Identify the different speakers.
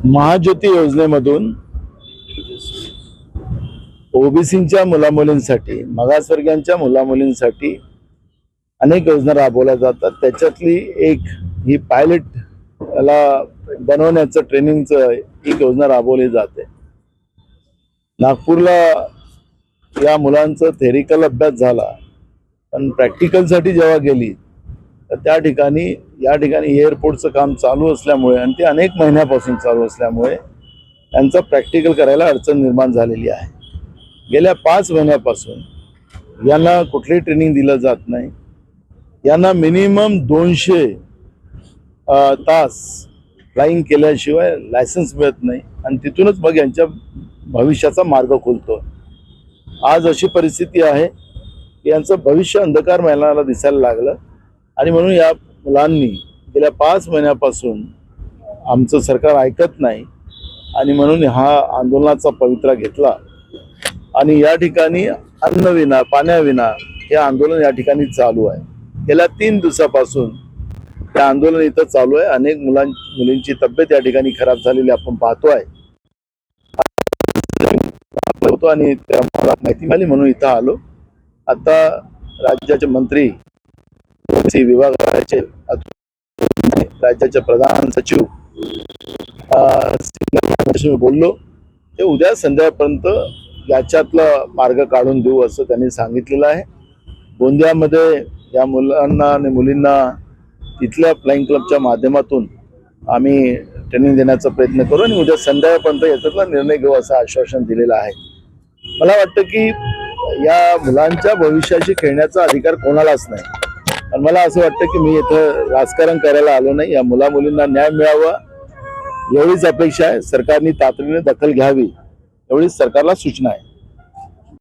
Speaker 1: महाज्योती योजनेमधून ओबीसीच्या मुलामुलींसाठी, मागासवर्गीयांच्या मुलामुलींसाठी अनेक योजना राबवल्या जातात। त्याच्यातली एक ही पायलट ला बनवण्याचं ट्रेनिंगचं एक योजना राबवली जाते। नागपूरला या मुलांचं थेरिकल अभ्यास झाला, पण प्रॅक्टिकलसाठी जेव्हा गेली तर त्या ठिकाणी एअरपोर्टचं काम चालू असल्यामुळे आणि ते अनेक महिन्यापासून चालू असल्यामुळे त्यांचं प्रॅक्टिकल करायला अडचण निर्माण झालेली आहे। गेल्या 5 महिन्यापासून यांना कुठली ट्रेनिंग दिलं जात नाही। यांना मिनिमम 200 तास फ्लाइंग केल्याशिवाय लायसन्स मिळत नाही आणि तिथूनच मग यांच्या भविष्याचा मार्ग खुलतो। आज अशी परिस्थिती आहे की यांचं भविष्य अंधकारमयाला दिसायला लागलं आणि म्हणून या मुलांनी गेल्या 5 महिन्यापासून आमचं सरकार ऐकत नाही आणि म्हणून हा आंदोलनाचा पवित्रा घेतला आणि या ठिकाणी अन्नविना पाण्याविना हे आंदोलन या ठिकाणी चालू आहे। गेल्या 3 दिवसापासून हे आंदोलन इथं चालू आहे। अनेक मुलींची तब्येत या ठिकाणी खराब झालेली आपण पाहतोय आणि मला माहिती मिळाली म्हणून इथं आलो। आता राज्याचे मंत्री विभागाचे राज्याचे प्रधान सचिव बोललो ते उद्या संध्याकाळपर्यंत याच्यातला मार्ग काढून देऊ असं त्यांनी सांगितलेलं आहे। गोंदियामध्ये या मुलांना आणि मुलींना तिथल्या फ्लाइंग क्लबच्या माध्यमातून आम्ही ट्रेनिंग देण्याचा प्रयत्न करू आणि उद्या संध्याकाळपर्यंत याच्यातला निर्णय घेऊ असं आश्वासन दिलेलं आहे। मला वाटतं की या मुलांच्या भविष्याशी खेळण्याचा अधिकार कोणालाच नाही आणि मला असं वाटतं की मी इथं राजकारण करायला आलो नाही। या मुला मुलींना न्याय मिळावा एवढीच अपेक्षा आहे। सरकारने तातडीने दखल घ्यावी एवढीच सरकारला सूचना आहे।